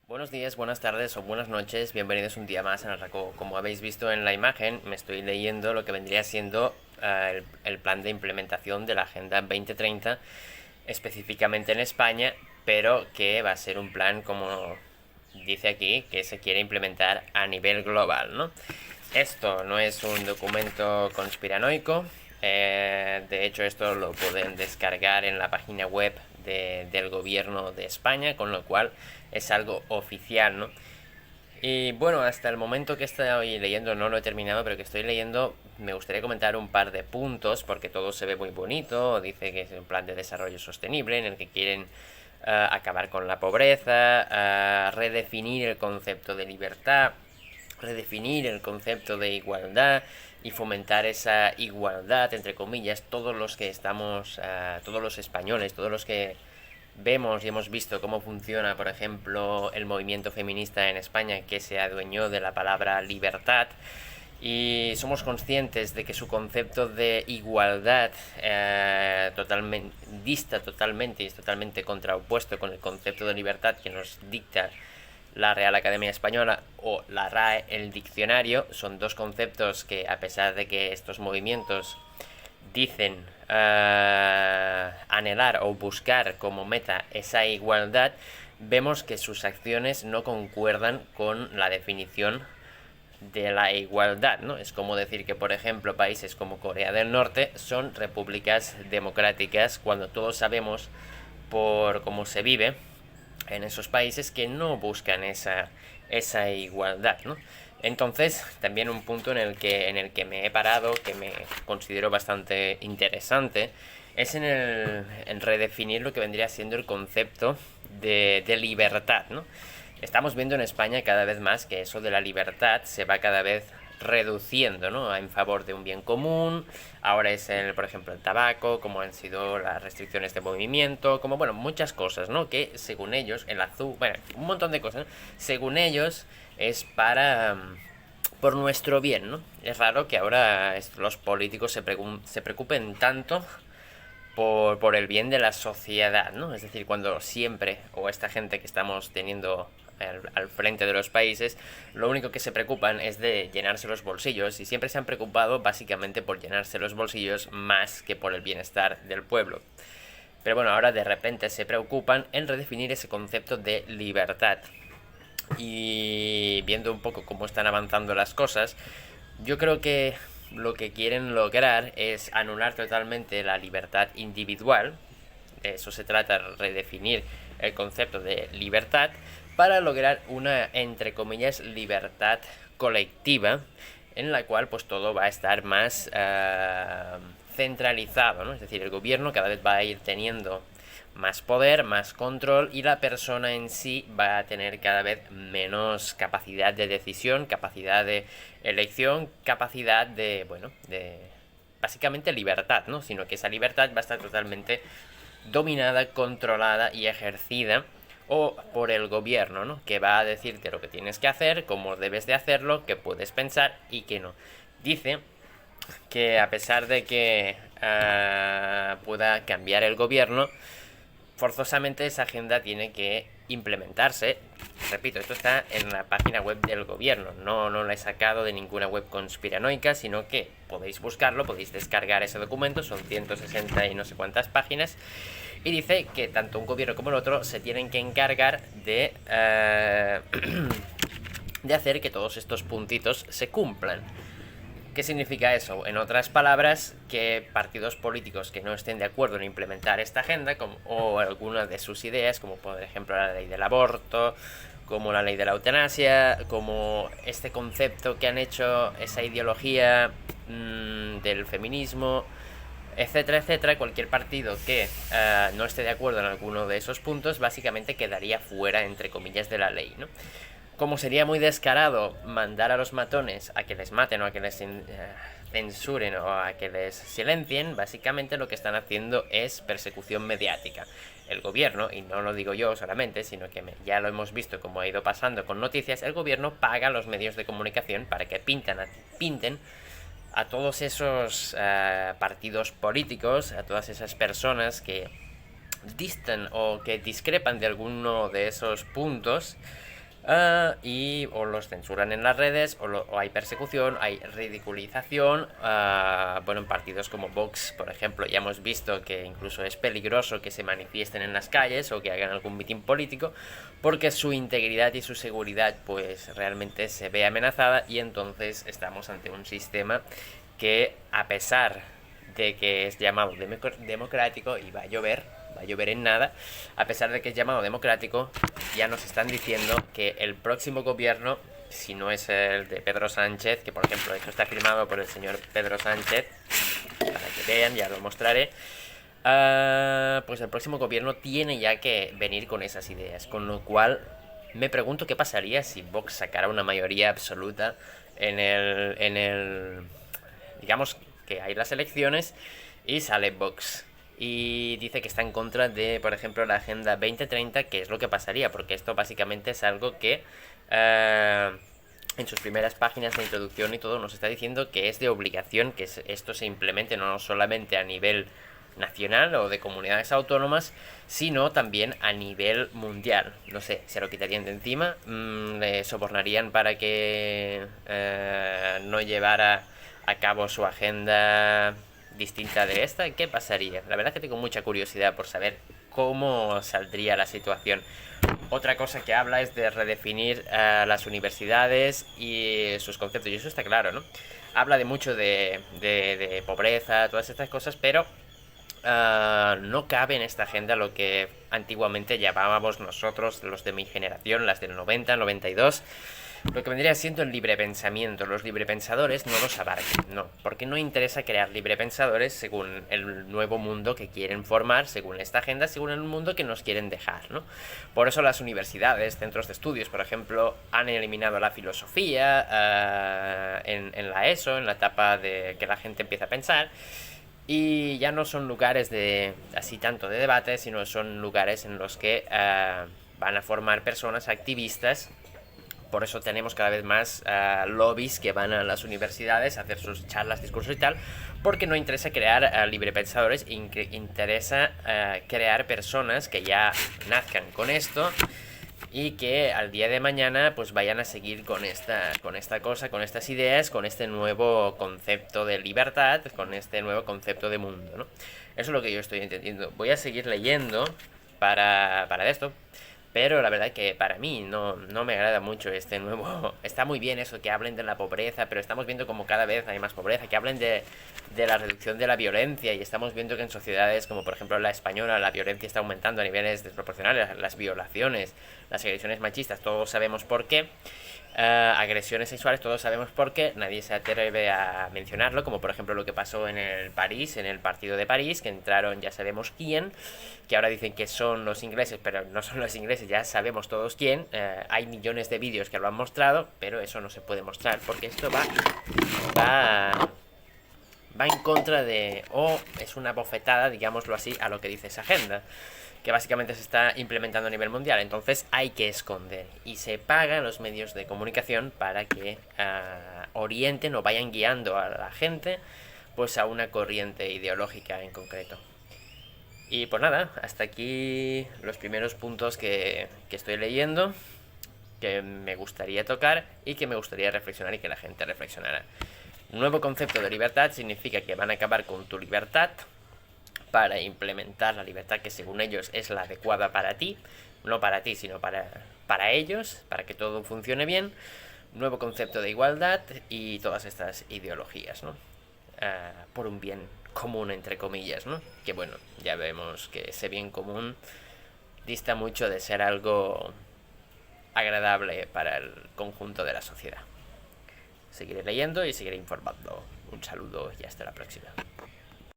Buenos días, buenas tardes o buenas noches, bienvenidos un día más en el RACO. Como habéis visto en la imagen, me estoy leyendo lo que vendría siendo el plan de implementación de la Agenda 2030, específicamente en España, pero que va a ser un plan, como dice aquí, que se quiere implementar a nivel global, ¿no? Esto no es un documento conspiranoico, de hecho esto lo pueden descargar en la página web del gobierno de España, con lo cual es algo oficial, ¿no? Y bueno, hasta el momento que estoy leyendo, no lo he terminado, pero que estoy leyendo, me gustaría comentar un par de puntos, porque todo se ve muy bonito. Dice que es un plan de desarrollo sostenible en el que quieren acabar con la pobreza, redefinir el concepto de libertad, redefinir el concepto de igualdad y fomentar esa igualdad, entre comillas, todos los que estamos, todos los españoles, todos los que vemos y hemos visto cómo funciona, por ejemplo, el movimiento feminista en España, que se adueñó de la palabra libertad, y somos conscientes de que su concepto de igualdad dista totalmente y es totalmente contraopuesto con el concepto de libertad que nos dicta la Real Academia Española o la RAE, el diccionario. Son dos conceptos que, a pesar de que estos movimientos dicen anhelar o buscar como meta esa igualdad, vemos que sus acciones no concuerdan con la definición de la igualdad, ¿no? Es como decir que, por ejemplo, países como Corea del Norte son repúblicas democráticas, cuando todos sabemos por cómo se vive en esos países que no buscan esa igualdad, ¿no? Entonces, también un punto en el que me he parado, que me considero bastante interesante, es en redefinir lo que vendría siendo el concepto de libertad, ¿no? Estamos viendo en España cada vez más que eso de la libertad se va cada vez reduciendo, ¿no? En favor de un bien común. Ahora es por ejemplo, el tabaco, como han sido las restricciones de movimiento, como, bueno, muchas cosas, ¿no? Que según ellos, el azul, bueno, un montón de cosas, ¿no? Según ellos es para por nuestro bien, ¿no? Es raro que ahora los políticos se preocupen tanto por el bien de la sociedad, ¿no? Es decir, cuando siempre, o esta gente que estamos teniendo al frente de los países, lo único que se preocupan es de llenarse los bolsillos, y siempre se han preocupado básicamente por llenarse los bolsillos más que por el bienestar del pueblo. Pero bueno, ahora de repente se preocupan en redefinir ese concepto de libertad. Y viendo un poco cómo están avanzando las cosas, yo creo que lo que quieren lograr es anular totalmente la libertad individual. De eso se trata, redefinir el concepto de libertad para lograr una, entre comillas, libertad colectiva, en la cual pues todo va a estar más centralizado, ¿no? Es decir, el gobierno cada vez va a ir teniendo más poder, más control, y la persona en sí va a tener cada vez menos capacidad de decisión, capacidad de elección, capacidad de, bueno, de básicamente libertad, ¿no? Sino que esa libertad va a estar totalmente dominada, controlada y ejercida o por el gobierno, ¿no? Que va a decirte lo que tienes que hacer, cómo debes de hacerlo, qué puedes pensar y qué no. Dice que a pesar de que pueda cambiar el gobierno, forzosamente esa agenda tiene que implementarse. Repito, esto está en la página web del gobierno, no lo he sacado de ninguna web conspiranoica, sino que podéis buscarlo, podéis descargar ese documento, son 160 y no sé cuántas páginas, y dice que tanto un gobierno como el otro se tienen que encargar de hacer que todos estos puntitos se cumplan. ¿Qué significa eso? En otras palabras, que partidos políticos que no estén de acuerdo en implementar esta agenda o alguna de sus ideas, como por ejemplo la ley del aborto, como la ley de la eutanasia, como este concepto que han hecho, esa ideología del feminismo, etcétera, etcétera, cualquier partido que no esté de acuerdo en alguno de esos puntos, básicamente quedaría fuera, entre comillas, de la ley, ¿no? Como sería muy descarado mandar a los matones a que les maten o a que les censuren o a que les silencien, básicamente lo que están haciendo es persecución mediática. El gobierno, y no lo digo yo solamente, sino que ya lo hemos visto como ha ido pasando con noticias, el gobierno paga a los medios de comunicación para que pinten a todos esos partidos políticos, a todas esas personas que distan o que discrepan de alguno de esos puntos, y o los censuran en las redes, o hay persecución, hay ridiculización. Bueno, en partidos como Vox, por ejemplo, ya hemos visto que incluso es peligroso que se manifiesten en las calles o que hagan algún mitin político, porque su integridad y su seguridad pues realmente se ve amenazada, y entonces estamos ante un sistema que, a pesar de que es llamado democrático, y va a llover en nada, a pesar de que es llamado democrático, ya nos están diciendo que el próximo gobierno, si no es el de Pedro Sánchez, que por ejemplo esto está firmado por el señor Pedro Sánchez, para que vean, ya lo mostraré, pues el próximo gobierno tiene ya que venir con esas ideas, con lo cual me pregunto qué pasaría si Vox sacara una mayoría absoluta digamos que hay las elecciones y sale Vox y dice que está en contra de, por ejemplo, la Agenda 2030, que es lo que pasaría, porque esto básicamente es algo que en sus primeras páginas de introducción y todo nos está diciendo que es de obligación que esto se implemente no solamente a nivel nacional o de comunidades autónomas, sino también a nivel mundial. No sé, se lo quitarían de encima, le sobornarían para que no llevara a cabo su agenda distinta de esta. ¿Qué pasaría? La verdad es que tengo mucha curiosidad por saber cómo saldría la situación. Otra cosa que habla es de redefinir las universidades y sus conceptos, y eso está claro, ¿no? Habla de mucho de pobreza, todas estas cosas, pero no cabe en esta agenda lo que antiguamente llamábamos nosotros, los de mi generación, las del 90, 92, lo que vendría siendo el libre pensamiento. Los librepensadores no los abarcan, no, porque no interesa crear librepensadores según el nuevo mundo que quieren formar, según esta agenda, según el mundo que nos quieren dejar, ¿no? Por eso las universidades, centros de estudios, por ejemplo, han eliminado la filosofía en la ESO, en la etapa de que la gente empieza a pensar. Y ya no son lugares de así tanto de debate, sino son lugares en los que van a formar personas activistas. Por eso tenemos cada vez más lobbies que van a las universidades a hacer sus charlas, discursos y tal, porque no interesa crear librepensadores, interesa crear personas que ya nazcan con esto y que al día de mañana pues vayan a seguir con esta cosa, con estas ideas, con este nuevo concepto de libertad, con este nuevo concepto de mundo, ¿no? Eso es lo que yo estoy entendiendo. Voy a seguir leyendo para esto, pero la verdad que para mí no me agrada mucho este nuevo. Está muy bien eso, que hablen de la pobreza, pero estamos viendo como cada vez hay más pobreza, que hablen de la reducción de la violencia, y estamos viendo que en sociedades como por ejemplo la española la violencia está aumentando a niveles desproporcionales, las violaciones, las agresiones machistas, todos sabemos por qué. Agresiones sexuales, todos sabemos por qué, nadie se atreve a mencionarlo, como por ejemplo lo que pasó en el partido de París, que entraron ya sabemos quién, que ahora dicen que son los ingleses, pero no son los ingleses, ya sabemos todos quién. Hay millones de vídeos que lo han mostrado, pero eso no se puede mostrar, porque esto va en contra de, o es una bofetada, digámoslo así, a lo que dice esa agenda, que básicamente se está implementando a nivel mundial. Entonces hay que esconder, y se pagan los medios de comunicación para que orienten o vayan guiando a la gente pues a una corriente ideológica en concreto. Y pues nada, hasta aquí los primeros puntos que estoy leyendo, que me gustaría tocar y que me gustaría reflexionar y que la gente reflexionara. Un nuevo concepto de libertad significa que van a acabar con tu libertad para implementar la libertad que según ellos es la adecuada para ti, no para ti, sino para ellos, para que todo funcione bien. Nuevo concepto de igualdad y todas estas ideologías, ¿no? Por un bien común, entre comillas, ¿no? Que bueno, ya vemos que ese bien común dista mucho de ser algo agradable para el conjunto de la sociedad. Seguiré leyendo y seguiré informando. Un saludo y hasta la próxima.